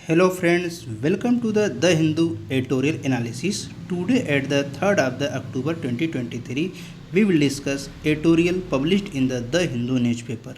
Hello friends, welcome to the Hindu editorial analysis. Today at the 3rd of the October 2023, we will discuss editorial published in the Hindu newspaper.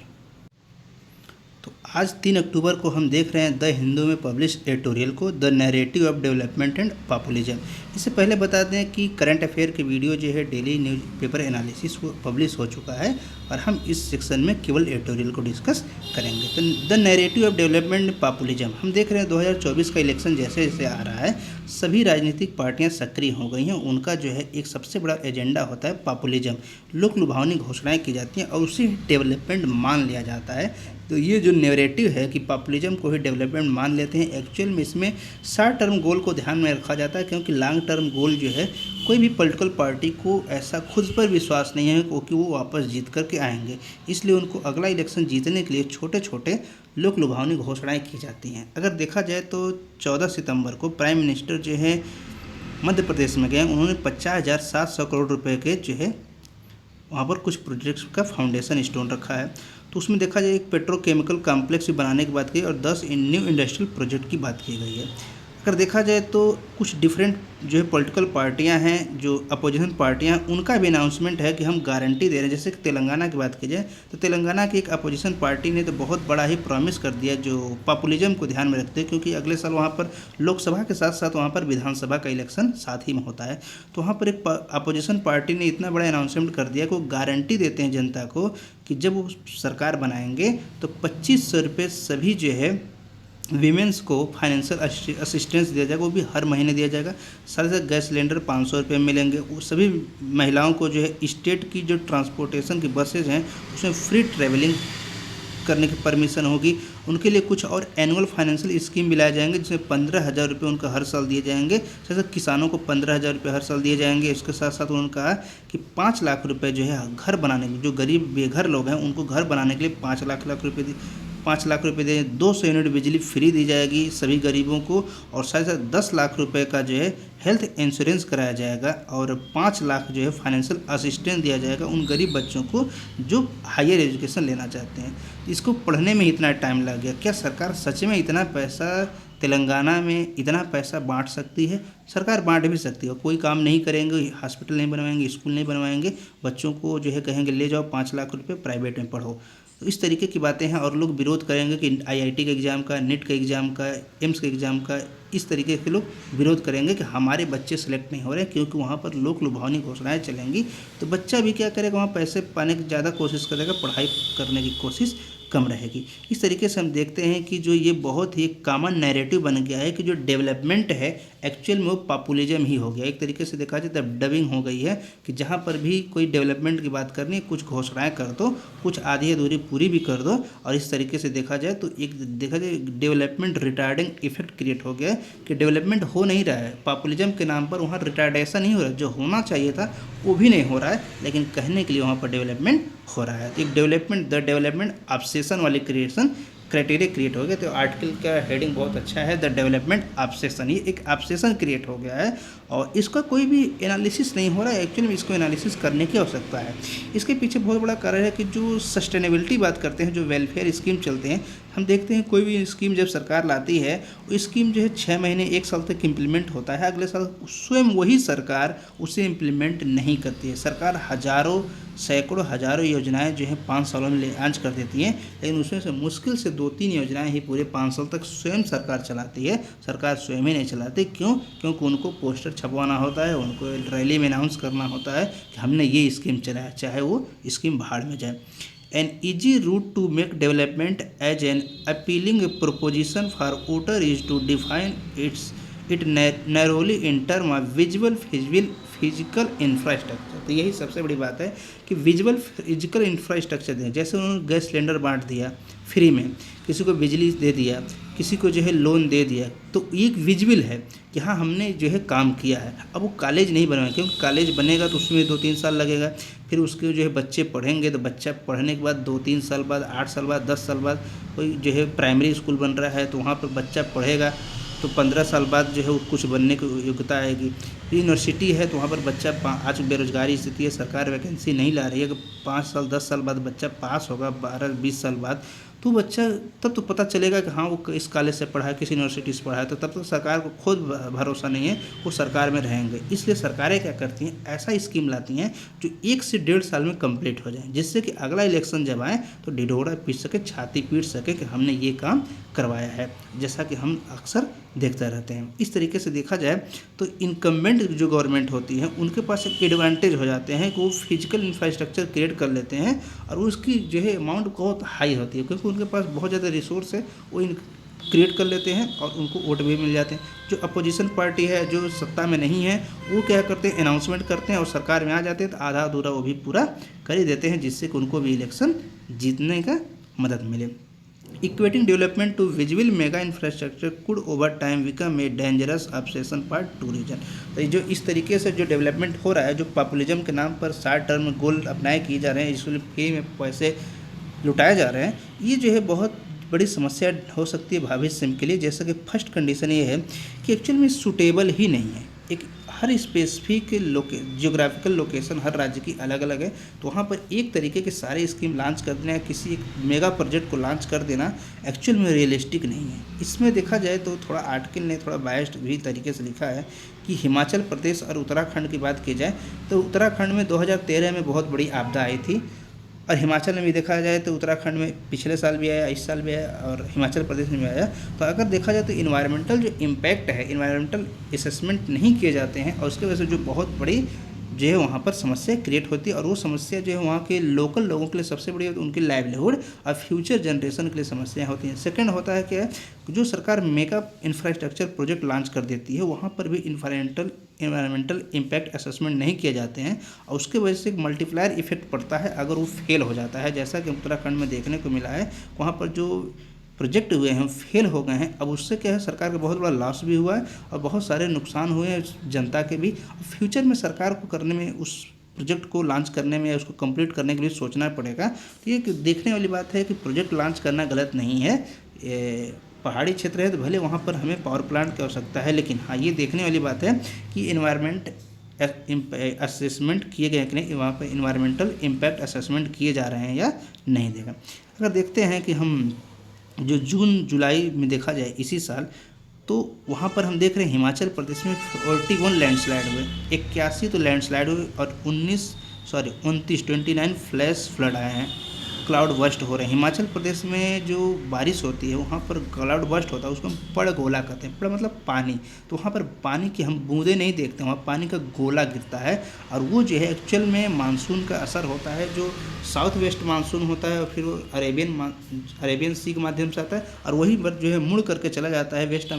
तो आज 3 अक्टूबर को हम देख रहे हैं the Hindu में publish editorial को, the narrative of development and populism. इससे पहले बता दें कि करंट अफेयर की वीडियो जो है डेली न्यूज़पेपर एनालिसिस वो पब्लिश हो चुका है और हम इस सेक्शन में केवल एडिटोरियल को डिस्कस करेंगे। तो the narrative of development and populism, हम देख रहे हैं 2024 का इलेक्शन जैसे जैसे आ रहा है सभी राजनीतिक पार्टियां सक्रिय हो गई हैं। उनका जो है एक सबसे बड़ा एजेंडा होता है पॉपुलिज्म, लोक लुभावनी घोषणाएँ की जाती हैं और उसी डेवलपमेंट मान लिया जाता है। तो ये जो नैरेटिव है कि पॉपुलिज्म को ही डेवलपमेंट मान लेते हैं, एक्चुअल में इसमें शॉर्ट टर्म गोल को ध्यान में रखा जाता है, क्योंकि लॉन्ग टर्म गोल जो है कोई भी पॉलिटिकल पार्टी को ऐसा खुद पर विश्वास नहीं है कि वो वापस जीत करके आएंगे। इसलिए उनको अगला इलेक्शन जीतने के लिए छोटे छोटे लोक लुभावनी घोषणाएँ की जाती हैं। अगर देखा जाए तो 14 सितंबर को प्राइम मिनिस्टर जो है मध्य प्रदेश में गए, उन्होंने 50,700 करोड़ रुपये के जो है वहाँ पर कुछ प्रोजेक्ट्स का फाउंडेशन स्टोन रखा है। तो उसमें देखा जाए एक पेट्रोकेमिकल कॉम्प्लेक्स भी बनाने की बात की और 10 न्यू इंडस्ट्रियल प्रोजेक्ट की बात की गई है। अगर देखा जाए तो कुछ डिफरेंट जो है पॉलिटिकल पार्टियां हैं, जो अपोजिशन पार्टियां, उनका भी अनाउंसमेंट है कि हम गारंटी दे रहे हैं। जैसे कि तेलंगाना की बात की जाए तो तेलंगाना की एक अपोजिशन पार्टी ने तो बहुत बड़ा ही प्रॉमिस कर दिया जो पॉपुलिज्म को ध्यान में रखते हैं, क्योंकि अगले साल वहाँ पर लोकसभा के साथ साथ वहाँ पर विधानसभा का इलेक्शन साथ ही में होता है। तो वहाँ पर एक अपोजिशन पार्टी ने इतना बड़ा अनाउंसमेंट कर दिया कि वो गारंटी देते हैं जनता को कि जब वो सरकार बनाएंगे तो 2500 रुपये सभी जो है वीमेंस को फाइनेंशियल असिस्टेंस दिया जाएगा, वो भी हर महीने दिया जाएगा। साथ ही साथ गैस सिलेंडर 500 रुपये मिलेंगे। वो सभी महिलाओं को जो है स्टेट की जो ट्रांसपोर्टेशन की बसेज हैं उसमें फ्री ट्रैवलिंग करने की परमिशन होगी। उनके लिए कुछ और एनुअल फाइनेंशियल स्कीम भी लाए जाएंगे, जिसमें 15,000 रुपये उनको हर साल दिए जाएंगे। जैसे किसानों को 15,000 रुपये हर साल दिए जाएंगे। इसके साथ साथ उन्होंने कहा कि 5 लाख रुपये जो है घर बनाने के, जो गरीब बेघर लोग हैं उनको घर बनाने के लिए 5 लाख रुपये 5 लाख रुपये दे, 200 यूनिट बिजली फ्री दी जाएगी सभी गरीबों को, और साथ साथ 10 लाख रुपए का जो है हेल्थ इंश्योरेंस कराया जाएगा और 5 लाख जो है फाइनेंशियल असिस्टेंस दिया जाएगा उन गरीब बच्चों को जो हायर एजुकेशन लेना चाहते हैं। इसको पढ़ने में इतना टाइम लग गया। क्या सरकार सच में इतना पैसा तेलंगाना में इतना पैसा बांट सकती है? सरकार बांट भी सकती है। कोई काम नहीं करेंगे, हॉस्पिटल नहीं बनवाएंगे, स्कूल नहीं बनवाएंगे, बच्चों को जो है कहेंगे ले जाओ 5 लाख रुपये प्राइवेट में पढ़ो। तो इस तरीके की बातें हैं और लोग विरोध करेंगे कि आईआईटी के एग्ज़ाम का, नीट के एग्ज़ाम का, एम्स के एग्ज़ाम का, इस तरीके के लोग विरोध करेंगे कि हमारे बच्चे सेलेक्ट नहीं हो रहे, क्योंकि वहाँ पर लोक लुभावनी घोषणाएं चलेंगी। तो बच्चा भी क्या करेगा, वहाँ पैसे पाने की ज़्यादा कोशिश करेगा, पढ़ाई करने की कोशिश कम रहेगी। इस तरीके से हम देखते हैं कि जो ये बहुत ही कॉमन नैरेटिव बन गया है कि जो डेवलपमेंट है एक्चुअल में वो पॉपुलिज्म ही हो गया। एक तरीके से देखा जाए तो डबिंग हो गई है कि जहाँ पर भी कोई डेवलपमेंट की बात करनी है, कुछ घोषणाएं कर दो, कुछ आधी अधूरी पूरी भी कर दो। और इस तरीके से देखा जाए तो एक देखा जाए डेवलपमेंट रिटार्डिंग इफेक्ट क्रिएट हो गया है कि डेवलपमेंट हो नहीं रहा है, पॉपुलिज्म के नाम पर वहाँ रिटार्डेशन नहीं हो रहा है, जो होना चाहिए था वो भी नहीं हो रहा है, लेकिन कहने के लिए वहाँ पर डेवलपमेंट हो रहा है। तो एक डेवलपमेंट द डेवलपमेंट ऑब्सेशन वाली क्राइटेरिया क्रिएट हो गया। तो आर्टिकल का हेडिंग बहुत अच्छा है, द डेवलपमेंट ऑब्सेशन। ये एक ऑब्सेशन क्रिएट हो गया है और इसका कोई भी एनालिसिस नहीं हो रहा है। एक्चुअली में इसको एनालिसिस करने की आवश्यकता है। इसके पीछे बहुत बड़ा कारण है कि जो सस्टेनेबिलिटी बात करते हैं, जो वेलफेयर स्कीम चलते हैं, हम देखते हैं कोई भी स्कीम जब सरकार लाती है वो स्कीम जो है 6 महीने 1 साल तक इम्प्लीमेंट होता है, अगले साल स्वयं वही सरकार उसे इम्प्लीमेंट नहीं करती है। सरकार हजारों सैकड़ों हजारों योजनाएं जो है 5 सालों में लॉन्च कर देती हैं, लेकिन उसमें से मुश्किल से 2-3 योजनाएं ही पूरे 5 साल तक स्वयं सरकार चलाती है। सरकार स्वयं ही नहीं चलाती। क्यों? क्योंकि उनको पोस्टर छपवाना होता है, उनको रैली में अनाउंस करना होता है कि हमने ये स्कीम चलाया, चाहे वो स्कीम भाड़ में जाए। An easy route to make development as an appealing proposition for voter is to define it narrowly in term of visual physical infrastructure. तो यही सबसे बड़ी बात है कि विजुअल फिजिकल इंफ्रास्ट्रक्चर दें। जैसे उन्होंने गैस सिलेंडर बांट दिया फ्री में, किसी को बिजली दे दिया, किसी को जो है लोन दे दिया, तो एक विजुअल है कि हाँ हमने जो है काम किया है। अब वो कॉलेज नहीं बनवाए, क्योंकि कॉलेज बनेगा तो उसमें 2-3 साल लगेगा, फिर उसके जो है बच्चे पढ़ेंगे, तो बच्चा पढ़ने के बाद 2-3 साल बाद, 8 साल बाद, 10 साल बाद कोई जो है प्राइमरी स्कूल बन रहा है तो वहाँ पर बच्चा पढ़ेगा, तो 15 साल बाद जो है वो कुछ बनने की योग्यता आएगी। यूनिवर्सिटी है तो वहाँ पर बच्चा आज बेरोजगारी स्थिति है, सरकार वैकेंसी नहीं ला रही है कि 5 साल 10 साल बाद बच्चा पास होगा, 12-20 साल बाद तो बच्चा तब तो पता चलेगा कि हाँ वो इस कॉलेज से पढ़ा है, किसी यूनिवर्सिटी से पढ़ा है, तो तब तक सरकार को खुद भरोसा नहीं है वो सरकार में रहेंगे। इसलिए सरकारें क्या करती हैं, ऐसा स्कीम लाती हैं जो 1 से 1.5 साल में कंप्लीट हो जाए, जिससे कि अगला इलेक्शन जब आए तो ढिढोरा पीट सके, छाती पीट सके कि हमने ये काम करवाया है, जैसा कि हम अक्सर देखते रहते हैं। इस तरीके से देखा जाए तो इनकम्बेंट जो गवर्नमेंट होती है उनके पास एक एडवांटेज हो जाते हैं कि वो फिजिकल इंफ्रास्ट्रक्चर क्रिएट कर लेते हैं और उसकी जो है अमाउंट बहुत हाई होती है, क्योंकि उनके पास बहुत ज़्यादा रिसोर्स है, वो क्रिएट कर लेते हैं और उनको वोट भी मिल जाते हैं। जो अपोजिशन पार्टी है, जो सत्ता में नहीं है, वो क्या करते हैं, अनाउंसमेंट करते हैं और सरकार में आ जाते हैं तो आधा अधूरा वो भी पूरा कर ही देते हैं, जिससे कि उनको भी इलेक्शन जीतने का मदद मिले। Equating development to visual mega infrastructure could over time become a dangerous obsession for tourism. तो जो इस तरीके से जो डेवलपमेंट हो रहा है, जो पॉपुलिज्म के नाम पर शॉर्ट टर्म गोल अपनाए किए जा रहे हैं, इसलिए फ्री में पैसे लुटाए जा रहे हैं, ये जो है बहुत बड़ी समस्या हो सकती है भविष्य के लिए। जैसा कि फर्स्ट कंडीशन ये है कि एक्चुअल में सूटेबल ही नहीं है। एक हर स्पेसिफिक जियोग्राफिकल लोकेशन हर राज्य की अलग अलग है, तो वहाँ पर एक तरीके के सारे स्कीम लॉन्च कर देना, किसी एक मेगा प्रोजेक्ट को लॉन्च कर देना एक्चुअल में रियलिस्टिक नहीं है। इसमें देखा जाए तो थोड़ा आर्टिकल ने थोड़ा बायस्ड भी तरीके से लिखा है कि हिमाचल प्रदेश और उत्तराखंड की बात की जाए तो उत्तराखंड में 2013 में बहुत बड़ी आपदा आई थी, और हिमाचल में भी देखा जाए तो उत्तराखंड में पिछले साल भी आया, इस साल भी आया और हिमाचल प्रदेश में भी आया। तो अगर देखा जाए तो इन्वायरमेंटल जो इम्पैक्ट है, इन्वायरमेंटल असेसमेंट नहीं किए जाते हैं और उसकी वजह से जो बहुत बड़ी जो है वहाँ पर समस्या क्रिएट होती है, और वो समस्या जो है वहाँ के लोकल लोगों के लिए सबसे बड़ी उनकी लाइवलीहुड और फ्यूचर जनरेशन के लिए समस्याएं होती हैं। सेकंड होता है क्या, जो सरकार मेगा इंफ्रास्ट्रक्चर प्रोजेक्ट लॉन्च कर देती है वहाँ पर भी इन्वायरमेंटल इम्पैक्ट असेसमेंट नहीं किए जाते हैं, और उसके वजह से एक मल्टीप्लायर इफेक्ट पड़ता है अगर वो फेल हो जाता है, जैसा कि उत्तराखंड में देखने को मिला है। वहाँ पर जो प्रोजेक्ट हुए हैं फेल हो गए हैं, अब उससे क्या है सरकार का बहुत बड़ा लॉस भी हुआ है और बहुत सारे नुकसान हुए हैं जनता के भी। फ्यूचर में सरकार को करने में, उस प्रोजेक्ट को लॉन्च करने में या उसको कंप्लीट करने के लिए सोचना पड़ेगा। तो ये देखने वाली बात है कि प्रोजेक्ट लॉन्च करना गलत नहीं है, पहाड़ी क्षेत्र है तो भले वहाँ पर हमें पावर प्लांट की आवश्यकता है, लेकिन हाँ ये देखने वाली बात है कि इन्वायरमेंट असेसमेंट किए गए कि नहीं, वहाँ पर इन्वायरमेंटल इम्पैक्ट असेसमेंट किए जा रहे हैं या नहीं देखा। अगर देखते हैं कि हम जो जून जुलाई में देखा जाए इसी साल, तो वहाँ पर हम देख रहे हैं हिमाचल प्रदेश में 41 लैंडस्लाइड हुए, 81 तो लैंडस्लाइड हुए और 29 फ्लैश फ्लड आए हैं, क्लाउड बस्ट हो रहे हैं। हिमाचल प्रदेश में जो बारिश होती है वहाँ पर क्लाउड बस्ट होता है, उसको हम पड़ गोला कहते हैं। पड़ मतलब पानी, तो वहाँ पर पानी की हम बूंदें नहीं देखते, वहाँ पानी का गोला गिरता है, और वो जो है एक्चुअल में मानसून का असर होता है, जो साउथ वेस्ट मानसून होता है और फिर वो अरेबियन सी के माध्यम से आता है, और वही जो है मुड़ करके चला जाता है वेस्ट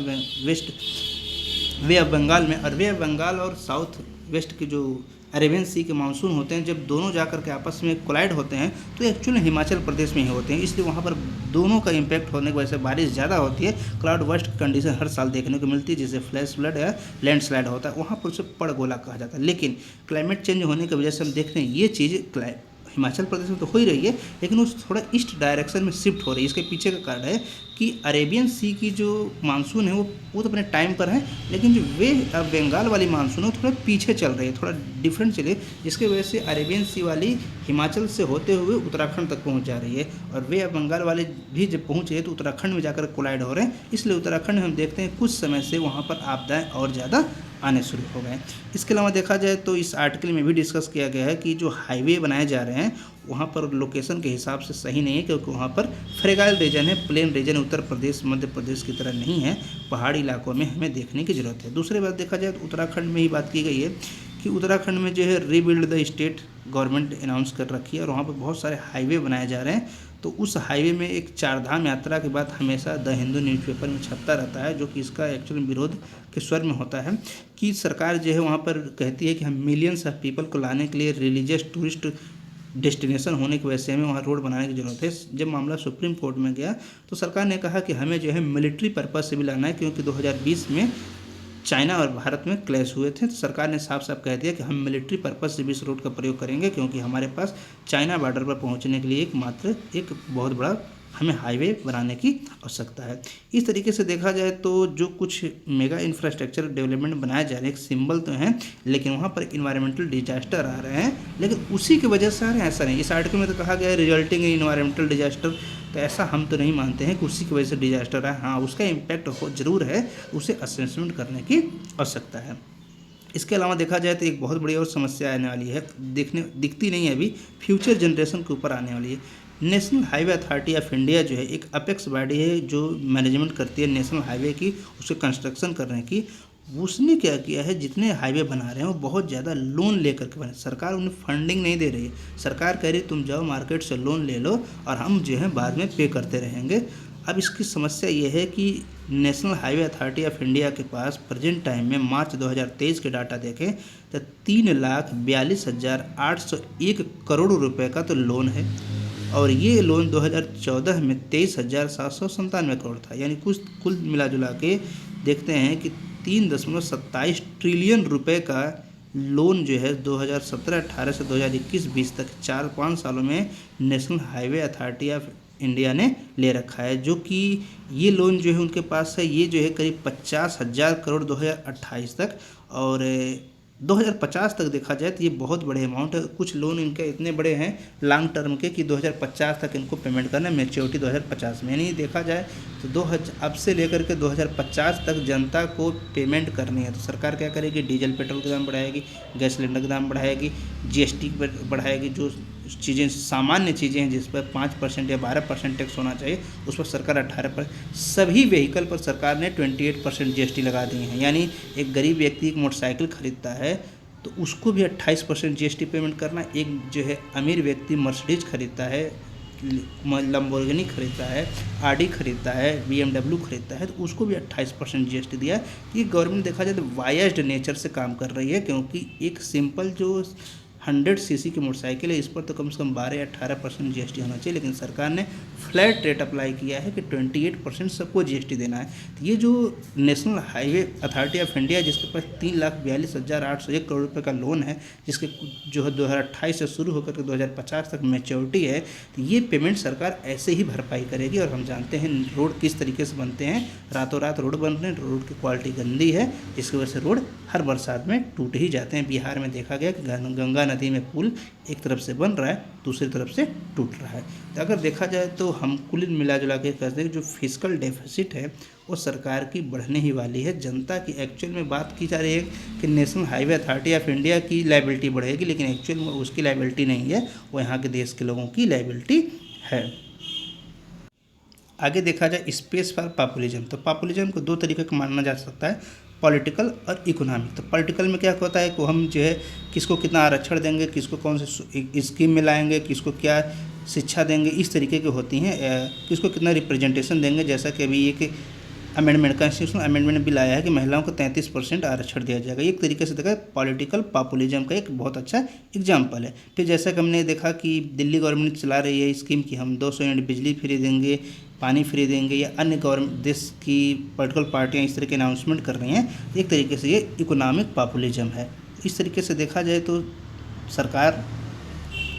वे ऑफ बंगाल में। और वे ऑफ बंगाल और साउथ वेस्ट के जो अरेबियन सी के मानसून होते हैं, जब दोनों जाकर के आपस में कोलाइड होते हैं तो एक्चुअली हिमाचल प्रदेश में ही होते हैं, इसलिए वहाँ पर दोनों का इम्पैक्ट होने की वजह से बारिश ज़्यादा होती है, क्लाउड बस्ट कंडीशन हर साल देखने को मिलती है, जिसे फ्लैश फ्लड या लैंडस्लाइड होता है, वहाँ पर उसे पड़ गोला कहा जाता है। लेकिन क्लाइमेट चेंज होने की वजह से हम देख रहे हैं ये चीज़ हिमाचल प्रदेश में तो हो ही रही है, लेकिन उस थोड़ा ईस्ट डायरेक्शन में शिफ्ट हो रही है। इसके पीछे का कारण है कि अरेबियन सी की जो मानसून है वो तो अपने टाइम पर है, लेकिन जो वे ऑफ बंगाल वाली मानसून है वो थोड़ा पीछे चल रही है, थोड़ा डिफरेंट चले, जिसकी वजह से अरेबियन सी वाली हिमाचल से होते हुए उत्तराखंड तक पहुंच जा रही है, और वे ऑफ बंगाल वाले भी जब पहुँचे हैं तो उत्तराखंड में जाकर कोलाइड हो रहे हैं। इसलिए उत्तराखंड में हम देखते हैं कुछ समय से वहाँ पर आपदाएँ और ज़्यादा आने शुरू हो गए। इसके अलावा देखा जाए तो इस आर्टिकल में भी डिस्कस किया गया है कि जो हाईवे बनाए जा रहे हैं वहाँ पर लोकेशन के हिसाब से सही नहीं है, क्योंकि वहाँ पर फ्रेगाइल रीजन है, प्लेन रीजन उत्तर प्रदेश मध्य प्रदेश की तरह नहीं है, पहाड़ी इलाकों में हमें देखने की ज़रूरत है। दूसरी बात देखा जाए तो उत्तराखंड में ही बात की गई है कि उत्तराखंड में जो है rebuild the state government announce कर रखी है, और वहाँ पर बहुत सारे हाईवे बनाए जा रहे हैं। तो उस हाईवे में एक चारधाम यात्रा के बाद हमेशा द हिंदू न्यूज़पेपर में छपता रहता है, जो कि इसका एक्चुअल विरोध के स्वर में होता है कि सरकार जो है वहाँ पर कहती है कि हम मिलियंस ऑफ पीपल को लाने के लिए रिलीजियस टूरिस्ट डेस्टिनेशन होने की वजह से हमें वहाँ रोड बनाने की ज़रूरत है। जब मामला सुप्रीम कोर्ट में गया तो सरकार ने कहा कि हमें जो है मिलिट्री पर्पज़ से भी लाना है, क्योंकि 2020 में चाइना और भारत में क्लैश हुए थे, तो सरकार ने साफ साफ कह दिया कि हम मिलिट्री पर्पज़ से भी इस रोड का प्रयोग करेंगे, क्योंकि हमारे पास चाइना बॉर्डर पर पहुंचने के लिए एक बहुत बड़ा हमें हाईवे बनाने की आवश्यकता है। इस तरीके से देखा जाए तो जो कुछ मेगा इंफ्रास्ट्रक्चर डेवलपमेंट बनाए जा रहे हैं एक सिंबल तो हैं, लेकिन वहाँ पर इन्वायरमेंटल डिजास्टर आ रहे हैं, लेकिन उसी की वजह से आ रहे हैं ऐसा नहीं। इस आर्टिकल में तो कहा गया है रिजल्टिंग इन इन्वायरमेंटल डिजास्टर, तो ऐसा हम तो नहीं मानते हैं कि उसी की वजह से डिजास्टर है। हाँ, उसका इम्पैक्ट हो जरूर है, उसे असेसमेंट करने की आवश्यकता है। इसके अलावा देखा जाए तो एक बहुत बड़ी और समस्या आने वाली है, दिखती नहीं है अभी, फ्यूचर जनरेशन के ऊपर आने वाली है। National highway authority of India जो है एक अपेक्स बॉडी है जो मैनेजमेंट करती है नेशनल हाईवे की, उसके कंस्ट्रक्शन करने की। उसने क्या किया है, जितने हाईवे बना रहे हैं वो बहुत ज़्यादा लोन लेकर के बने। सरकार उन्हें फंडिंग नहीं दे रही है। सरकार कह रही है तुम जाओ मार्केट से लोन ले लो और हम जो है बाद में पे करते रहेंगे। अब इसकी समस्या ये है कि national highway authority of India के पास प्रेजेंट टाइम में मार्च 2023 के डाटा देखें तो 3,42,801 करोड़ रुपए का तो लोन है, और ये लोन 2014 में 23,797 करोड़ था। यानी कुल मिला जुला के देखते हैं कि 3.27 ट्रिलियन रुपए का लोन जो है 2017-18 से 2021-20 तक 4-5 सालों में national highway authority of India ने ले रखा है। जो कि ये लोन जो है उनके पास है, ये जो है करीब 50,000 करोड़ 2028 तक, और 2050 तक देखा जाए तो ये बहुत बड़े अमाउंट है। कुछ लोन इनके इतने बड़े हैं लॉन्ग टर्म के कि 2050 तक इनको पेमेंट करना है, मैच्योरिटी 2050 में। यानी देखा जाए तो अब से लेकर के 2050 तक जनता को पेमेंट करनी है। तो सरकार क्या करेगी, डीजल पेट्रोल का दाम बढ़ाएगी, गैस सिलेंडर का दाम बढ़ाएगी, जीएसटी बढ़ाएगी। जो चीज़ें सामान्य चीज़ें हैं जिस पर 5% या 12% टैक्स होना चाहिए उस पर सरकार 18%। सभी व्हीकल पर सरकार ने 28% जीएसटी लगा दी है। यानी एक गरीब व्यक्ति एक मोटरसाइकिल खरीदता है तो उसको भी 28% जीएसटी पेमेंट करना। एक जो है अमीर व्यक्ति मर्सिडीज खरीदता है, लंबोर्गिनी खरीदता है, आडी खरीदता है, BMW खरीदता है तो उसको भी 28% जीएसटी दिया है। ये गवर्नमेंट देखा जाए तो वायस्ड नेचर से काम कर रही है, क्योंकि एक सिंपल जो 100 सीसी की मोटरसाइकिल है इस पर तो कम से कम 12 या 18% जीएसटी होना चाहिए, लेकिन सरकार ने फ्लैट रेट अप्लाई किया है कि 28% सबको जीएसटी देना है। तो ये जो national highway authority of India जिसके पास 3,42,801 करोड़ रुपए का लोन है, जिसके जो है 2028 से शुरू होकर के 2050 तक मैच्योरिटी है, तो ये पेमेंट सरकार ऐसे ही भरपाई करेगी। और हम जानते हैं रोड किस तरीके से बनते हैं, रातों रात रोड बन रहे हैं, रोड की क्वालिटी गंदी है, इसकी वजह से रोड हर बरसात में टूट ही जाते हैं। बिहार में देखा गया कि गंगा नदी में पुल एक तरफ से बन रहा है, दूसरी तरफ से टूट रहा है। तो अगर देखा जाए तो हम कुल मिला जुला के कहते हैं कि जो फिस्कल डेफिसिट है वो सरकार की बढ़ने ही वाली है। जनता की एक्चुअल में बात की जा रही है कि national highway authority of India की लायबिलिटी बढ़ेगी, लेकिन एक्चुअल में उसकी लायबिलिटी नहीं है, वो यहाँ के देश के लोगों की लायबिलिटी है। आगे देखा जाए स्पेस फॉर पॉपुलिज्म। तो पॉपुलिज्म को दो तरीके का माना जा सकता है, पॉलिटिकल और इकोनॉमिक। तो पॉलिटिकल में क्या होता है कि हम जो है किसको कितना आरक्षण देंगे, किसको कौन से स्कीम में लाएंगे, किसको क्या शिक्षा देंगे, इस तरीके की होती हैं। किसको कितना रिप्रेजेंटेशन देंगे, जैसा कि अभी एक अमेंडमेंट कॉन्स्टिट्यूशनल अमेंडमेंट बिल आया है कि महिलाओं को 33% आरक्षण दिया जाएगा। एक तरीके से देखा पॉलिटिकल पॉपुलिज्म का एक बहुत अच्छा एग्जाम्पल है। फिर जैसा कि हमने देखा कि दिल्ली गवर्नमेंट चला रही है स्कीम कि हम 200 यूनिट बिजली फ्री देंगे, पानी फ्री देंगे, या अन्य गवर्नमेंट देश की पॉलिटिकल पार्टियां इस तरह के अनाउंसमेंट कर रही हैं। एक तरीके से ये इकोनॉमिक पॉपुलिज्म है। इस तरीके से देखा जाए तो सरकार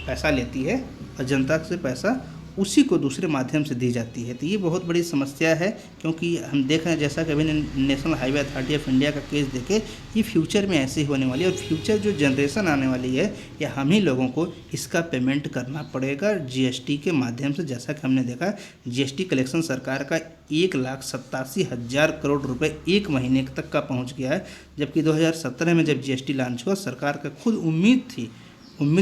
पैसा लेती है और जनता से पैसा उसी को दूसरे माध्यम से दी जाती है। तो ये बहुत बड़ी समस्या है, क्योंकि हम देख रहे हैं जैसा कि अभी national highway authority of India का केस देखे, ये फ्यूचर में ऐसे ही होने वाली है। और फ्यूचर जो जनरेशन आने वाली है या हम ही लोगों को इसका पेमेंट करना पड़ेगा जीएसटी के माध्यम से। जैसा कि हमने देखा जीएसटी कलेक्शन सरकार का 1,87,000 करोड़ रुपए एक महीने तक का पहुँच गया है, जबकि 2017 में जब जीएसटी लॉन्च हुआ सरकार का खुद उम्मीद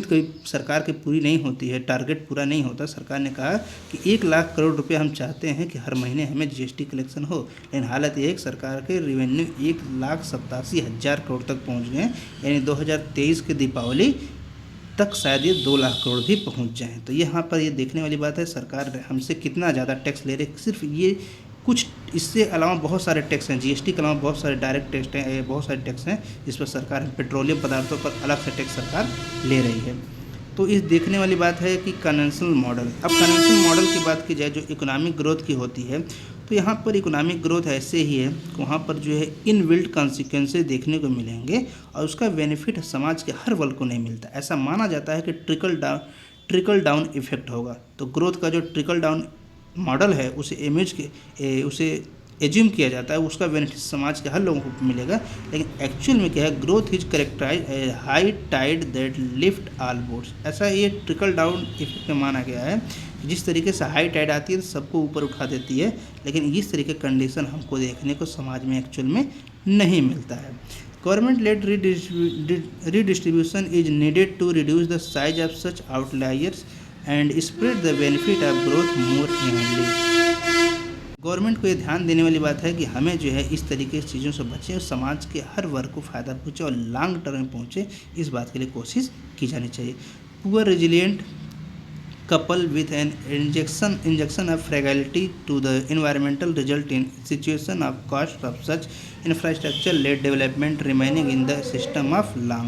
कभी सरकार की पूरी नहीं होती है, टारगेट पूरा नहीं होता। सरकार ने कहा कि 1 लाख करोड़ रुपए हम चाहते हैं कि हर महीने हमें जीएसटी कलेक्शन हो, लेकिन हालत ये है कि सरकार के रेवेन्यू 1,87,000 करोड़ तक पहुंच गए। यानी 2023 के दीपावली तक शायद ये 2 लाख करोड़ भी पहुंच जाएं। तो यहाँ पर ये देखने वाली बात है सरकार हमसे कितना ज़्यादा टैक्स ले रही है। सिर्फ ये कुछ, इससे अलावा बहुत सारे टैक्स हैं, जीएसटी के अलावा बहुत सारे डायरेक्ट टैक्स हैं, बहुत सारे टैक्स हैं जिस पर सरकार पेट्रोलियम पदार्थों पर अलग से टैक्स सरकार ले रही है। तो इस देखने वाली बात है कि कन्वेंशनल मॉडल। अब कन्वेंशनल मॉडल की बात की जाए जो इकोनॉमिक ग्रोथ की होती है, तो यहाँ पर इकोनॉमिक ग्रोथ ऐसे ही है, वहाँ पर जो है इनबिल्ट कॉन्सिक्वेंसेस देखने को मिलेंगे और उसका बेनिफिट समाज के हर वर्ग को नहीं मिलता। ऐसा माना जाता है कि ट्रिकल डाउन इफेक्ट होगा। तो ग्रोथ का जो ट्रिकल डाउन मॉडल है उसे एज्यूम किया जाता है उसका बेनिफिट समाज के हर लोगों को मिलेगा, लेकिन एक्चुअल में क्या है, growth is characterise high tide that lift all boats. ऐसा ये ट्रिकल डाउन इफेक्ट में माना गया है कि जिस तरीके से हाई टाइड आती है तो सबको ऊपर उठा देती है, लेकिन इस तरीके का कंडीशन हमको देखने को समाज में एक्चुअल में नहीं मिलता है। Government led redistribution is needed to reduce the size of such outliers and spread the benefit of growth more evenly। Government को ये ध्यान देने वाली बात है कि हमें जो है इस तरीके की चीज़ों से बचें और समाज के हर वर्ग को फ़ायदा पहुँचे और लॉन्ग टर्म में पहुँचे, इस बात के लिए कोशिश की जानी चाहिए। Poor resilient coupled with an injection of fragility to the environmental result in situation of cost of such infrastructure led development remaining in the system of long।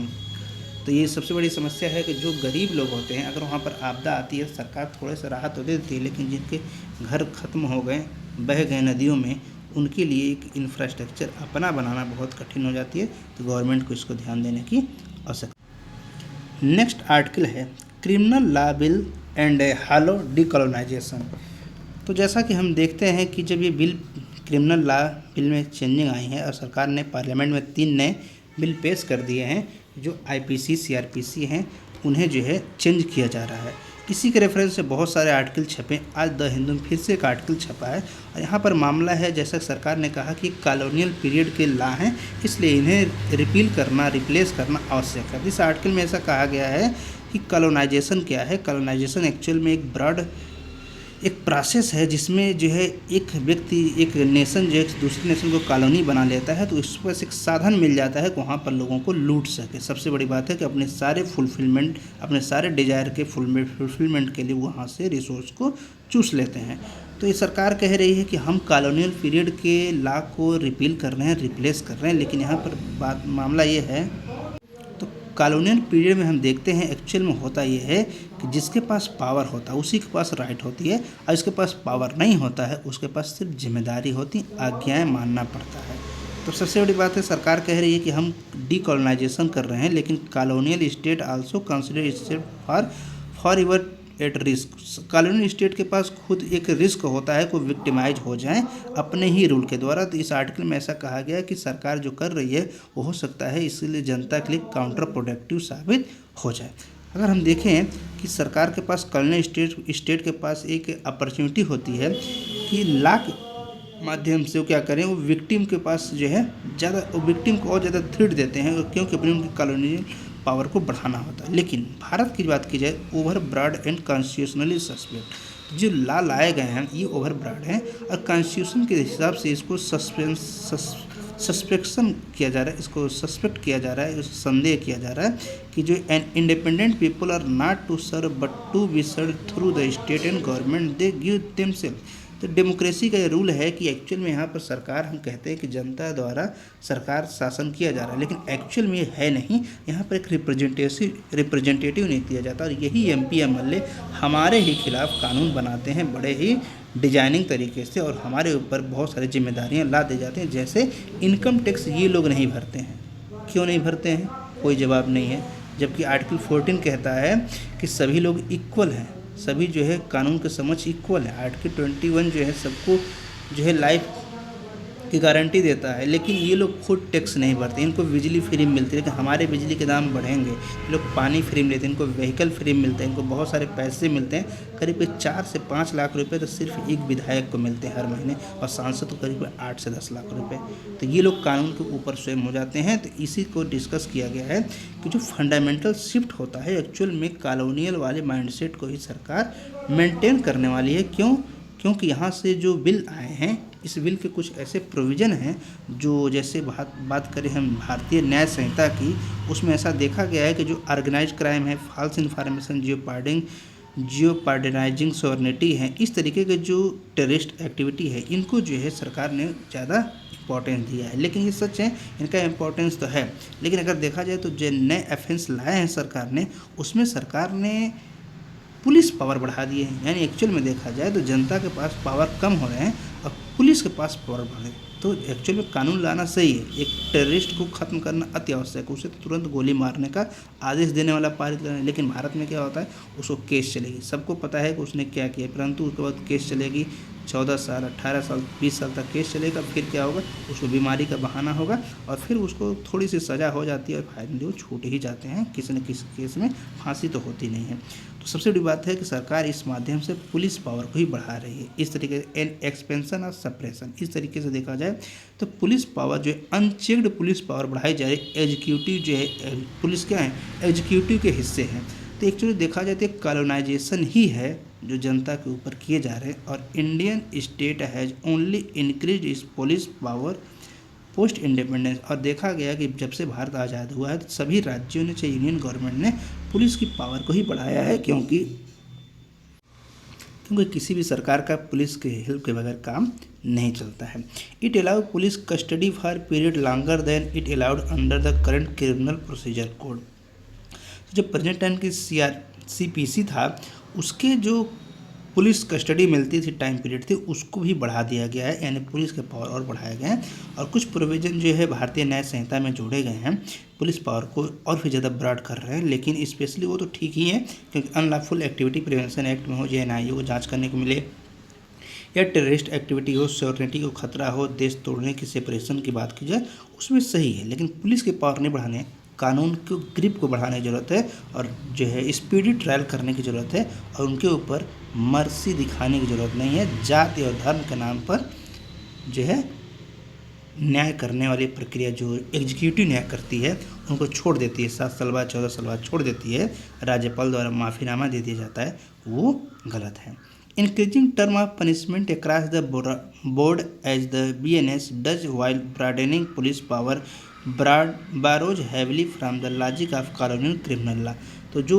तो ये सबसे बड़ी समस्या है कि जो गरीब लोग होते हैं, अगर वहाँ पर आपदा आती है सरकार थोड़े से राहत तो दे देती है, लेकिन जिनके घर ख़त्म हो गए, बह गए नदियों में, उनके लिए एक इंफ्रास्ट्रक्चर अपना बनाना बहुत कठिन हो जाती है। तो गवर्नमेंट को इसको ध्यान देने की आवश्यकता। नेक्स्ट आर्टिकल है criminal law bill and hello decolonisation. तो जैसा कि हम देखते हैं कि जब ये बिल क्रिमिनल लॉ बिल में चेंजिंग आई है और सरकार ने पार्लियामेंट में 3 नए बिल पेश कर दिए हैं, जो आईपीसी सीआरपीसी हैं, उन्हें जो है चेंज किया जा रहा है। इसी के रेफरेंस से बहुत सारे आर्टिकल छपे। आज द हिंदू में फिर से एक आर्टिकल छपा है और यहाँ पर मामला है, जैसा सरकार ने कहा कि कॉलोनियल पीरियड के लॉ हैं, इसलिए इन्हें रिपील करना, रिप्लेस करना आवश्यक है। इस आर्टिकल में ऐसा कहा गया है कि कॉलोनाइजेशन क्या है। कॉलोनाइजेशन एक्चुअल में एक ब्रॉड एक प्रोसेस है जिसमें जो है एक व्यक्ति, एक नेशन जो है दूसरे नेशन को कॉलोनी बना लेता है, तो इस पर एक साधन मिल जाता है कि वहाँ पर लोगों को लूट सके। सबसे बड़ी बात है कि अपने सारे फुलफिलमेंट, अपने सारे डिजायर के फुलफिलमेंट के लिए वहाँ से रिसोर्स को चूस लेते हैं। तो ये सरकार कह रही है कि हम कॉलोनियल पीरियड के लॉ को रिपील कर रहे हैं, रिप्लेस कर रहे हैं, लेकिन यहाँ पर मामला ये है, कॉलोनियल पीरियड में हम देखते हैं एक्चुअल में होता ये है कि जिसके पास पावर होता है उसी के पास राइट होती है, और जिसके पास पावर नहीं होता है उसके पास सिर्फ जिम्मेदारी होती, आज्ञाएं मानना पड़ता है। तो सबसे बड़ी बात है, सरकार कह रही है कि हम डीकोलोनाइजेशन कर रहे हैं, लेकिन colonial state also consider state for ever at risk. Colonial state के पास खुद एक रिस्क होता है को विक्टिमाइज हो जाएं अपने ही रूल के द्वारा। तो इस आर्टिकल में ऐसा कहा गया कि सरकार जो कर रही है वो हो सकता है इसलिए जनता के लिए काउंटर प्रोडक्टिव साबित हो जाए। अगर हम देखें कि सरकार के पास कॉलोनियल स्टेट के पास एक अपॉर्चुनिटी होती है कि लॉ के माध्यम से वो क्या करें, वो विक्टिम के पास जो है ज़्यादा, विक्टिम को और ज़्यादा थ्रेट देते हैं क्योंकि अपनी उनकी कॉलोनियल पावर को बढ़ाना होता है। लेकिन भारत की बात की जाए, over broad and constitutionally suspect, जो लॉ लाए गए हैं ये ओवर ब्रॉड हैं और कॉन्स्टिट्यूशन के हिसाब से इसको सस्पेक्शन किया जा रहा है, इसको सस्पेक्ट किया जा रहा है, इसको संदेह किया जा रहा है कि जो an independent people are not to serve but to be serve through the state and government they give themself. तो डेमोक्रेसी का ये रूल है कि एक्चुअल में यहाँ पर सरकार, हम कहते हैं कि जनता द्वारा सरकार शासन किया जा रहा है, लेकिन एक्चुअल में ये है नहीं। यहाँ पर एक रिप्रेजेंटेटिव नहीं दिया जाता और यही एमपी एमएलए हमारे ही खिलाफ कानून बनाते हैं बड़े ही डिजाइनिंग तरीके से, और हमारे ऊपर बहुत सारी जिम्मेदारियाँ ला दी जाती हैं। जैसे इनकम टैक्स ये लोग नहीं भरते हैं, क्यों नहीं भरते हैं, कोई जवाब नहीं है, जबकि आर्टिकल 14 कहता है कि सभी लोग इक्वल हैं, सभी जो है कानून के समक्ष इक्वल है। आर्टिकल 21 जो है सबको जो है लाइफ की गारंटी देता है, लेकिन ये लोग खुद टैक्स नहीं भरते। इनको बिजली फ्री मिलती है, लेकिन हमारे बिजली के दाम बढ़ेंगे, ये लोग पानी फ्री में लेते हैं, इनको व्हीकल फ्री मिलते हैं, इनको बहुत सारे पैसे मिलते हैं, करीब 4 से 5 लाख रुपए तो सिर्फ एक विधायक को मिलते हैं हर महीने, और सांसद को करीब 8 से 10 लाख रुपए। तो ये लोग कानून के ऊपर स्वयं हो जाते हैं। तो इसी को डिस्कस किया गया है कि जो फंडामेंटल शिफ्ट होता है एक्चुअल में कॉलोनियल वाले माइंडसेट को ही सरकार मेंटेन करने वाली है। क्योंकि यहाँ से जो बिल आए हैं, इस बिल के कुछ ऐसे प्रोविज़न हैं जो, जैसे बात करें हम भारतीय न्याय संहिता की, उसमें ऐसा देखा गया है कि जो ऑर्गेनाइज क्राइम है, फॉल्स इन्फॉर्मेशन, जियोपार्डनाइजिंग सॉवरेनिटी है, इस तरीके के जो टेररिस्ट एक्टिविटी है, इनको जो है सरकार ने ज़्यादा इंपॉर्टेंस दिया है। लेकिन ये सच है, इनका इंपॉर्टेंस तो है, लेकिन अगर देखा जाए तो जो नए ऑफेंस लाए हैं सरकार ने, उसमें सरकार ने पुलिस पावर बढ़ा दी है। यानी एक्चुअल में देखा जाए तो जनता के पास पावर कम हो रहे हैं और पुलिस के पास पावर बढ़े। तो एक्चुअल में कानून लाना सही है, एक टेररिस्ट को ख़त्म करना अति आवश्यक है, उसे तुरंत गोली मारने का आदेश देने वाला पारित करना। लेकिन भारत में क्या होता है, उसको केस चलेगी, सबको पता है कि उसने क्या किया, परंतु उसके बाद केस चलेगी, 14 साल 18 साल 20 साल तक केस चलेगा। फिर क्या होगा, उसको बीमारी का बहाना होगा और फिर उसको थोड़ी सी सज़ा हो जाती है और फाइनली वो छूट ही जाते हैं। किसी न किसी केस में फांसी तो होती नहीं है। तो सबसे बड़ी बात है कि सरकार इस माध्यम से पुलिस पावर को ही बढ़ा रही है। इस तरीके से एक्सपेंशन और सप्रेशन, इस तरीके से देखा जाए तो पुलिस पावर जो है, अनचेक्ड पुलिस पावर बढ़ाई जा रही है। एग्जीक्यूटिव जो है, पुलिस क्या है, एग्जीक्यूटिव के हिस्से हैं। तो एक्चुअली देखा जाए तो कॉलोनाइजेशन ही है जो जनता के ऊपर किए जा रहे हैं। और Indian state has only increase इस पुलिस पावर पोस्ट इंडिपेंडेंस। और देखा गया कि जब से भारत आज़ाद हुआ है तो सभी राज्यों ने, चाहे यूनियन गवर्नमेंट ने, पुलिस की पावर को ही बढ़ाया है, क्योंकि किसी भी सरकार का पुलिस के हेल्प के बगैर काम नहीं चलता है। It allow police custody for period longer than it allowed under the current criminal procedure code. जो प्रेजेंट टाइम की CPC था, उसके जो पुलिस कस्टडी मिलती थी, टाइम पीरियड थी, उसको भी बढ़ा दिया गया है, यानी पुलिस के पावर और बढ़ाए गए हैं। और कुछ प्रोविज़न जो है भारतीय न्याय संहिता में जोड़े गए हैं, पुलिस पावर को और भी ज़्यादा ब्रॉड कर रहे हैं। लेकिन स्पेशली वो तो ठीक ही है, क्योंकि अनलॉफुल एक्टिविटी प्रिवेंशन एक्ट में हो, JNIA को जांच करने को मिले, या टेररिस्ट एक्टिविटी हो, सिक्योरिटी को खतरा हो, देश तोड़ने की सेपरेशन की बात की जाए, उसमें सही है। लेकिन पुलिस की पावर नहीं बढ़ाने, कानून को ग्रिप को बढ़ाने की ज़रूरत है और जो है स्पीडी ट्रायल करने की ज़रूरत है। और उनके ऊपर मर्सी दिखाने की ज़रूरत नहीं है। जाति और धर्म के नाम पर जो है न्याय करने वाली प्रक्रिया जो एग्जीक्यूटिव न्याय करती है, उनको छोड़ देती है, 7 साल बाद 14 साल बाद छोड़ देती है, राज्यपाल द्वारा माफ़ीनामा दे दिया जाता है, वो गलत है। Increasing term of punishment across the board as the BNS does while broadening police power borrows heavily from the logic of colonial criminal law। तो जो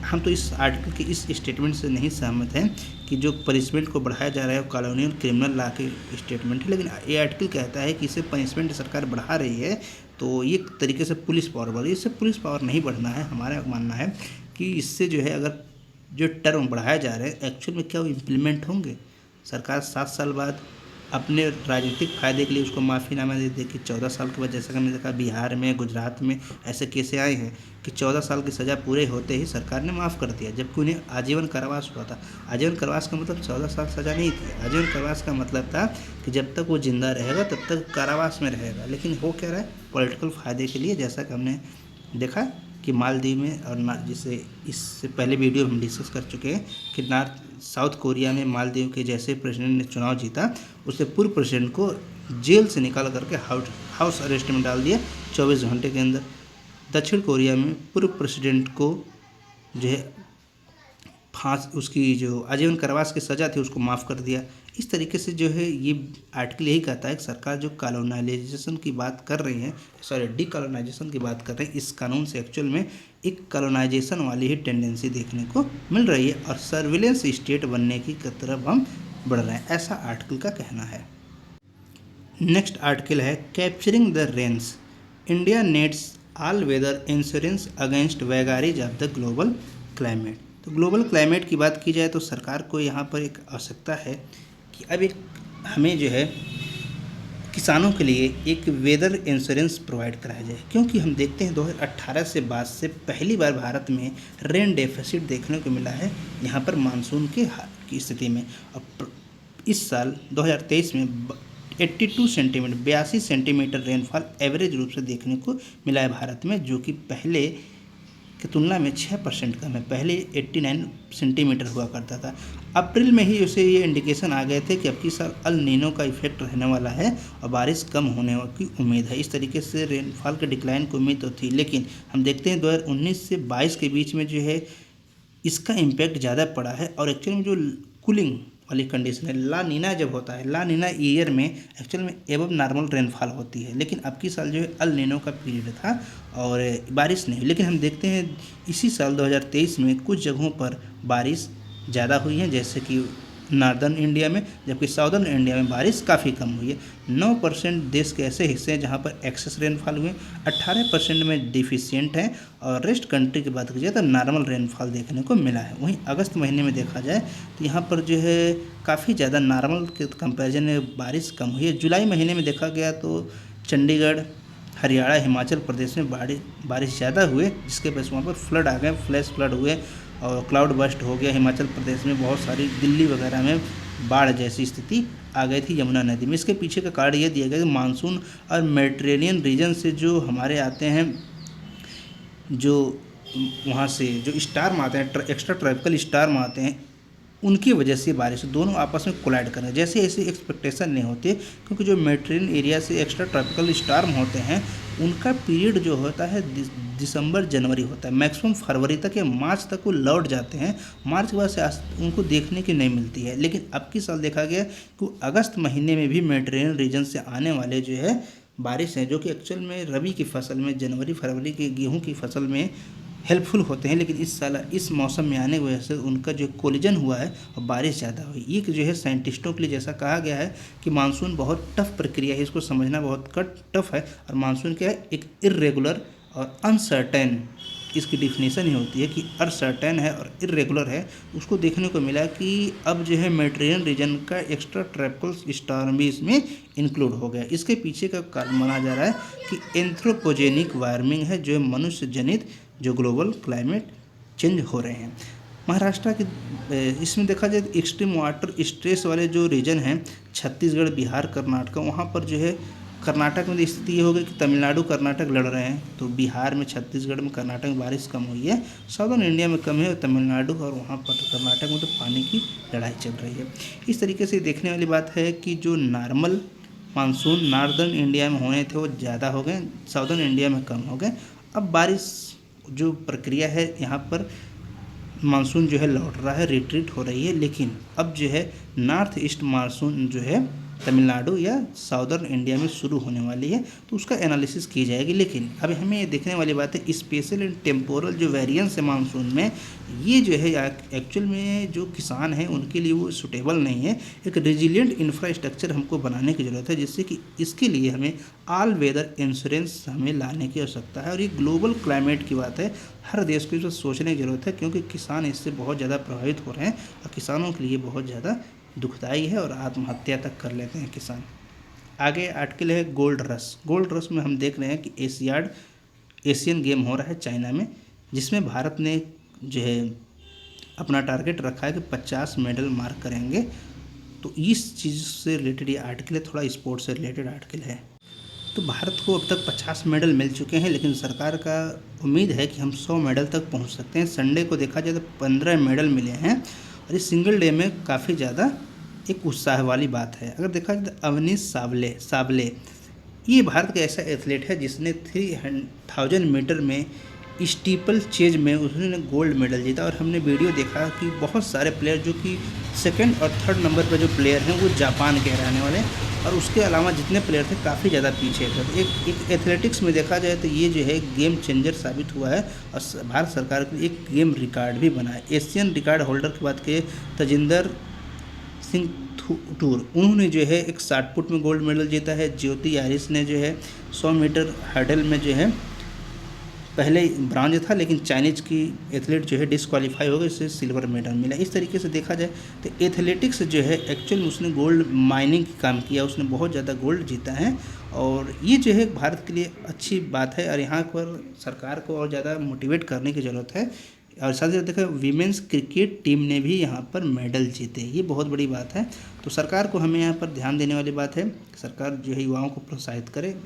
हम तो इस आर्टिकल के इस स्टेटमेंट से नहीं सहमत हैं कि जो पनिशमेंट को बढ़ाया जा रहा है वो कॉलोनियल क्रिमिनल लॉ के स्टेटमेंट है। लेकिन ये आर्टिकल कहता है कि इसे पनिशमेंट सरकार बढ़ा रही है, तो ये तरीके से पुलिस पावर बढ़ रही है। इससे पुलिस पावर नहीं बढ़ना है। हमारा मानना है कि इससे जो है, अगर जो टर्म बढ़ाया जा रहा है एक्चुअल में क्या वो इम्प्लीमेंट होंगे। सरकार 7 साल बाद अपने राजनीतिक फ़ायदे के लिए उसको माफ़ीनामा दे दे कि 14 साल के बाद, जैसा कि हमने देखा बिहार में, गुजरात में ऐसे केस आए हैं कि 14 साल की सज़ा पूरे होते ही सरकार ने माफ़ कर दिया, जबकि उन्हें आजीवन कारावास हुआ था। आजीवन कारावास का मतलब 14 साल सज़ा नहीं थी। आजीवन कारावास का मतलब था कि जब तक वो जिंदा रहेगा तब तक कारावास में रहेगा। लेकिन हो क्या रहा है, पॉलिटिकल फ़ायदे के लिए, जैसा कि हमने देखा कि मालदीव में, और जिसे इससे पहले वीडियो हम डिस्कस कर चुके हैं कि साउथ कोरिया में मालदीव के जैसे प्रेसिडेंट ने चुनाव जीता, उससे पूर्व प्रेसिडेंट को जेल से निकाल करके हाउस अरेस्ट में डाल दिया 24 घंटे के अंदर। दक्षिण कोरिया में पूर्व प्रेसिडेंट को जो है उसकी जो आजीवन कारावास की सज़ा थी उसको माफ़ कर दिया। इस तरीके से जो है ये आर्टिकल यही कहता है कि सरकार जो कॉलोनाइजेशन की बात कर रही है, डीकॉलोनाइजेशन की बात कर रहे हैं, इस कानून से एक्चुअल में एक कॉलोनाइजेशन वाली ही टेंडेंसी देखने को मिल रही है और सर्विलेंस स्टेट बनने की तरफ हम बढ़ रहे हैं, ऐसा आर्टिकल का कहना है। नेक्स्ट आर्टिकल है capturing the rains, India needs all weather insurance against vagaries of the global climate. तो ग्लोबल क्लाइमेट की बात की जाए तो सरकार को यहाँ पर एक आवश्यकता है कि अब एक हमें जो है किसानों के लिए एक वेदर इंश्योरेंस प्रोवाइड कराया जाए, क्योंकि हम देखते हैं 2018 से बाद से पहली बार भारत में रेन डेफिसिट देखने को मिला है यहाँ पर मानसून की स्थिति में। और इस साल 2023 में 82 सेंटीमीटर 82 सेंटीमीटर रेनफॉल एवरेज रूप से देखने को मिला है भारत में, जो कि पहले की तुलना में 6% कम है। पहले 89 सेंटीमीटर हुआ करता था। अप्रैल में ही उसे ये इंडिकेशन आ गए थे कि अब की साल अल नीनो का इफेक्ट रहने वाला है और बारिश कम होने की उम्मीद है। इस तरीके से रेनफॉल के डिक्लाइन की उम्मीद तो थी, लेकिन हम देखते हैं 2019 से 22 के बीच में जो है इसका इम्पैक्ट ज़्यादा पड़ा है। और एक्चुअल में जो कूलिंग वाली कंडीशन है, ला नीना जब होता है, ला नीना ईयर में एक्चुअल में एबव नॉर्मल रेनफॉल होती है, लेकिन अब की साल जो है अल नीनो का पीरियड था और बारिश नहीं। लेकिन हम देखते हैं इसी साल 2023 में कुछ जगहों पर बारिश ज़्यादा हुई है, जैसे कि नॉर्दर्न इंडिया में, जबकि साउदर्न इंडिया में बारिश काफ़ी कम हुई है। 9% देश के ऐसे हिस्से हैं जहाँ पर एक्सेस रेनफॉल हुए, 18% में डिफिशियंट हैं और रेस्ट कंट्री की बात की जाए तो नॉर्मल रेनफॉल देखने को मिला है। वहीं अगस्त महीने में देखा जाए तो यहाँ पर जो है काफ़ी ज़्यादा नॉर्मल के कंपेरिजन में बारिश कम हुई है। जुलाई महीने में देखा गया तो चंडीगढ़, हरियाणा, हिमाचल प्रदेश में बारिश ज़्यादा हुए, जिसके वजह से वहाँ पर फ्लड आ गए, फ्लैश फ्लड हुए और क्लाउड बस्ट हो गया। हिमाचल प्रदेश में बहुत सारी, दिल्ली वगैरह में बाढ़ जैसी स्थिति आ गई थी यमुना नदी में। इसके पीछे का कारण ये दिया गया कि मानसून और मेडिटेरेनियन रीजन से जो हमारे आते हैं, जो वहाँ से जो स्टार्म आते हैं, एक्स्ट्रा ट्रॉपिकल स्टार्म आते हैं, उनकी वजह से बारिश दोनों आपस में कोलाइड कर रहे हैं। जैसे ऐसी एक्सपेक्टेशन नहीं होती, क्योंकि जो मेडिटेरेनियन एरिया से एक्स्ट्रा ट्रॉपिकल स्टार्म होते हैं उनका पीरियड जो होता है दिसंबर जनवरी होता है, मैक्सिमम फरवरी तक या मार्च तक वो लौट जाते हैं। मार्च के बाद से उनको देखने की नहीं मिलती है। लेकिन अब की साल देखा गया कि अगस्त महीने में भी मेडिटेरेनियन रीजन से आने वाले जो है बारिश हैं, जो कि एक्चुअल में रबी की फसल में, जनवरी फरवरी की गेहूँ की फसल में हेल्पफुल होते हैं, लेकिन इस साल इस मौसम में आने की वजह से उनका जो कोलिजन हुआ है और बारिश ज़्यादा हुई। ये जो है साइंटिस्टों के लिए जैसा कहा गया है कि मानसून बहुत टफ प्रक्रिया है, इसको समझना बहुत टफ है। और मानसून क्या है, एक इर्रेगुलर और अनसर्टेन, इसकी डिफिनेशन ही होती है कि अनसर्टेन है और इर्रेगुलर है। उसको देखने को मिला कि अब जो है मेडिटेरेनियन रीजन का एक्स्ट्रा ट्रॉपिकल स्टार्म भी इसमें इंक्लूड हो गया। इसके पीछे का कारण माना जा रहा है कि एंथ्रोपोजेनिक वार्मिंग है, जो मनुष्य जनित जो ग्लोबल क्लाइमेट चेंज हो रहे हैं। महाराष्ट्र की इसमें देखा जाए तो एक्सट्रीम वाटर स्ट्रेस वाले जो रीजन हैं, छत्तीसगढ़, बिहार, कर्नाटक, वहाँ पर जो है कर्नाटक में स्थिति ये हो गई कि तमिलनाडु कर्नाटक लड़ रहे हैं, तो बिहार में, छत्तीसगढ़ में, कर्नाटक में बारिश कम हुई है, साउदर्न इंडिया में कम है, और तमिलनाडु और वहाँ पर कर्नाटक में तो पानी की लड़ाई चल रही है। इस तरीके से देखने वाली बात है कि जो नॉर्मल मानसून नॉर्दर्न इंडिया में होने थे वो ज़्यादा हो गए, साउदर्न इंडिया में कम हो गए। अब बारिश जो प्रक्रिया है यहाँ पर मानसून जो है लौट रहा है, रिट्रीट हो रही है, लेकिन अब जो है नॉर्थ ईस्ट मानसून जो है तमिलनाडु या साउदर्न इंडिया में शुरू होने वाली है, तो उसका एनालिसिस की जाएगी। लेकिन अभी हमें ये देखने वाली बात है स्पेशल एंड टेम्पोरल जो वेरिएंस है मानसून में, ये जो है एक्चुअल में जो किसान हैं उनके लिए वो सूटेबल नहीं है। एक रेजिलिएंट इंफ्रास्ट्रक्चर हमको बनाने की ज़रूरत है, जिससे कि इसके लिए हमें ऑल वेदर इंश्योरेंस हमें लाने की आवश्यकता है। और ये ग्लोबल क्लाइमेट की बात है, हर देश को इस सोचने की ज़रूरत है, क्योंकि किसान इससे बहुत ज़्यादा प्रभावित हो रहे हैं और किसानों के लिए बहुत ज़्यादा दुखदाई है और आत्महत्या तक कर लेते हैं किसान। आगे आर्टिकल है गोल्ड रश। गोल्ड रश में हम देख रहे हैं कि एशियन गेम हो रहा है चाइना में, जिसमें भारत ने जो है अपना टारगेट रखा है कि 50 मेडल मार्क करेंगे। तो इस चीज़ से रिलेटेड ये आर्टिकल है, थोड़ा स्पोर्ट्स से रिलेटेड आर्टिकल है। तो भारत को अब तक 50 मेडल मिल चुके हैं, लेकिन सरकार का उम्मीद है कि हम 100 मेडल तक पहुंच सकते हैं। संडे को देखा जाए तो 15 मेडल मिले हैं, और इस सिंगल डे में काफ़ी ज़्यादा एक उत्साह वाली बात है। अगर देखा जाए तो अवनीश साबले ये भारत का ऐसा एथलीट है जिसने 3000 मीटर में स्टीपल चेज में उसने गोल्ड मेडल जीता। और हमने वीडियो देखा कि बहुत सारे प्लेयर जो कि सेकंड और थर्ड नंबर पर जो प्लेयर हैं वो जापान के रहने वाले, और उसके अलावा जितने प्लेयर थे काफ़ी ज़्यादा पीछे थे। तो एक एथलेटिक्स में देखा जाए तो ये जो है गेम चेंजर साबित हुआ है, और भारत सरकार के लिए एक गेम रिकॉर्ड भी बना है। एशियन रिकॉर्ड होल्डर की बात करें तजिंदर सिंह टूर, उन्होंने जो है एक शॉट पुट में गोल्ड मेडल जीता है। ज्योति आरिस ने जो है 100 मीटर हर्डल में जो है पहले ब्रांज था, लेकिन चाइनीज की एथलीट जो है डिस्क्वालीफाई हो गई, इससे सिल्वर मेडल मिला। इस तरीके से देखा जाए तो एथलेटिक्स जो है एक्चुअल में उसने गोल्ड माइनिंग काम किया, उसने बहुत ज़्यादा गोल्ड जीता है, और ये जो है भारत के लिए अच्छी बात है। और यहाँ पर सरकार को और ज़्यादा मोटिवेट करने की ज़रूरत है। और साथ ही साथ देखा वीमेंस क्रिकेट टीम ने भी यहाँ पर मेडल जीते, ये बहुत बड़ी बात है। तो सरकार को हमें यहाँ पर ध्यान देने वाली बात है, सरकार जो है युवाओं को प्रोत्साहित करे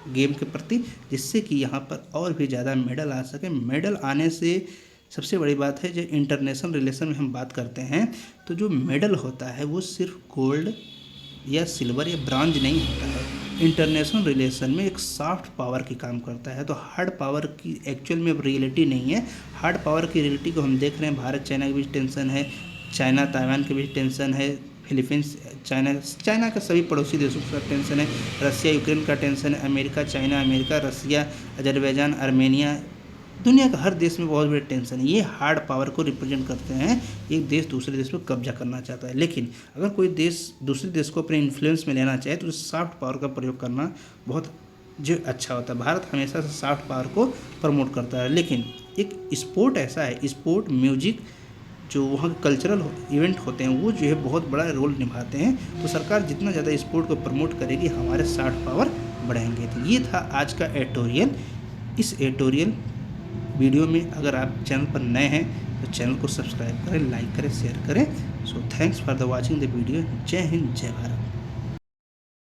गेम के प्रति, जिससे कि यहाँ पर और भी ज़्यादा मेडल आ सके। मेडल आने से सबसे बड़ी बात है, जो इंटरनेशनल रिलेशन में हम बात करते हैं तो जो मेडल होता है वो सिर्फ गोल्ड या सिल्वर या ब्रॉन्ज नहीं होता है। इंटरनेशनल रिलेशन में एक सॉफ्ट पावर की काम करता है, तो हार्ड पावर की एक्चुअल में रियलिटी नहीं है। हार्ड पावर की रियलिटी को हम देख रहे हैं, भारत चाइना के बीच टेंशन है, चाइना ताइवान के बीच टेंशन है, फिलीपींस चाइना का सभी पड़ोसी देशों का टेंशन है, रसिया यूक्रेन का टेंशन है, America China, America Russia, Azerbaijan, Armenia, दुनिया का हर देश में बहुत बड़ी टेंशन है। ये हार्ड पावर को रिप्रेजेंट करते हैं, एक देश दूसरे देश पर कब्जा करना चाहता है। लेकिन अगर कोई देश दूसरे देश को अपने इन्फ्लुएंस में लेना चाहे तो सॉफ्ट पावर का प्रयोग करना बहुत जो अच्छा होता है। भारत हमेशा से सॉफ्ट पावर को प्रमोट करता है, लेकिन एक स्पोर्ट ऐसा है, स्पोर्ट म्यूजिक जो वहाँ के कल्चरल इवेंट होते हैं वो जो है बहुत बड़ा रोल निभाते हैं। तो सरकार जितना ज़्यादा स्पोर्ट को प्रमोट करेगी, हमारे सॉफ्ट पावर बढ़ेंगे। तो ये था आज का एडिटोरियल। इस एडिटोरियल वीडियो में। अगर आप चैनल पर नए हैं तो चैनल को सब्सक्राइब करें, लाइक करें, शेयर करें। So thanks for the watching the video. जय हिंद, जय भारत।